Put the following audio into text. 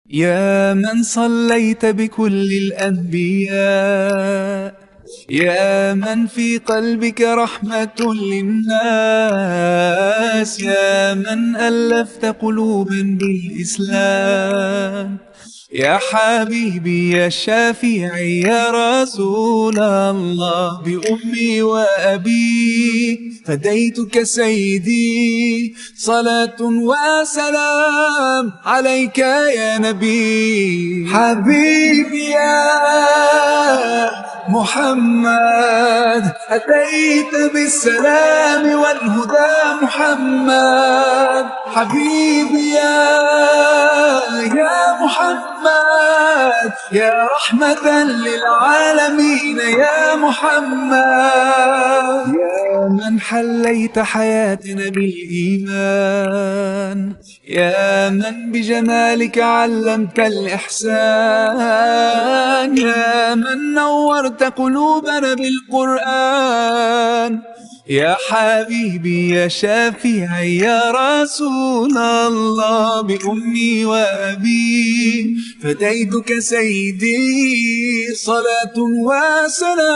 يا من صليت بكل الأنبياء، يا من في قلبك رحمة للناس، يا من ألفت قلوبا بالإسلام، يا حبيبي يا شافعي يا رسول الله، بأمي وأبي فديتك سيدي، صلاة وسلام عليك يا نبي. حبيبي يا محمد أتيت بالسلام والهدى محمد، حبيبي يا محمد يا رحمة للعالمين يا محمد، يا من حليت حياتنا بالإيمان، يا من بجمالك علمت الإحسان، يا من نورت قلوبنا بالقرآن، يا حبيبي يا شافعي يا رسول الله، بأمي وأبي فديتك سيدي، صلاة وسلام.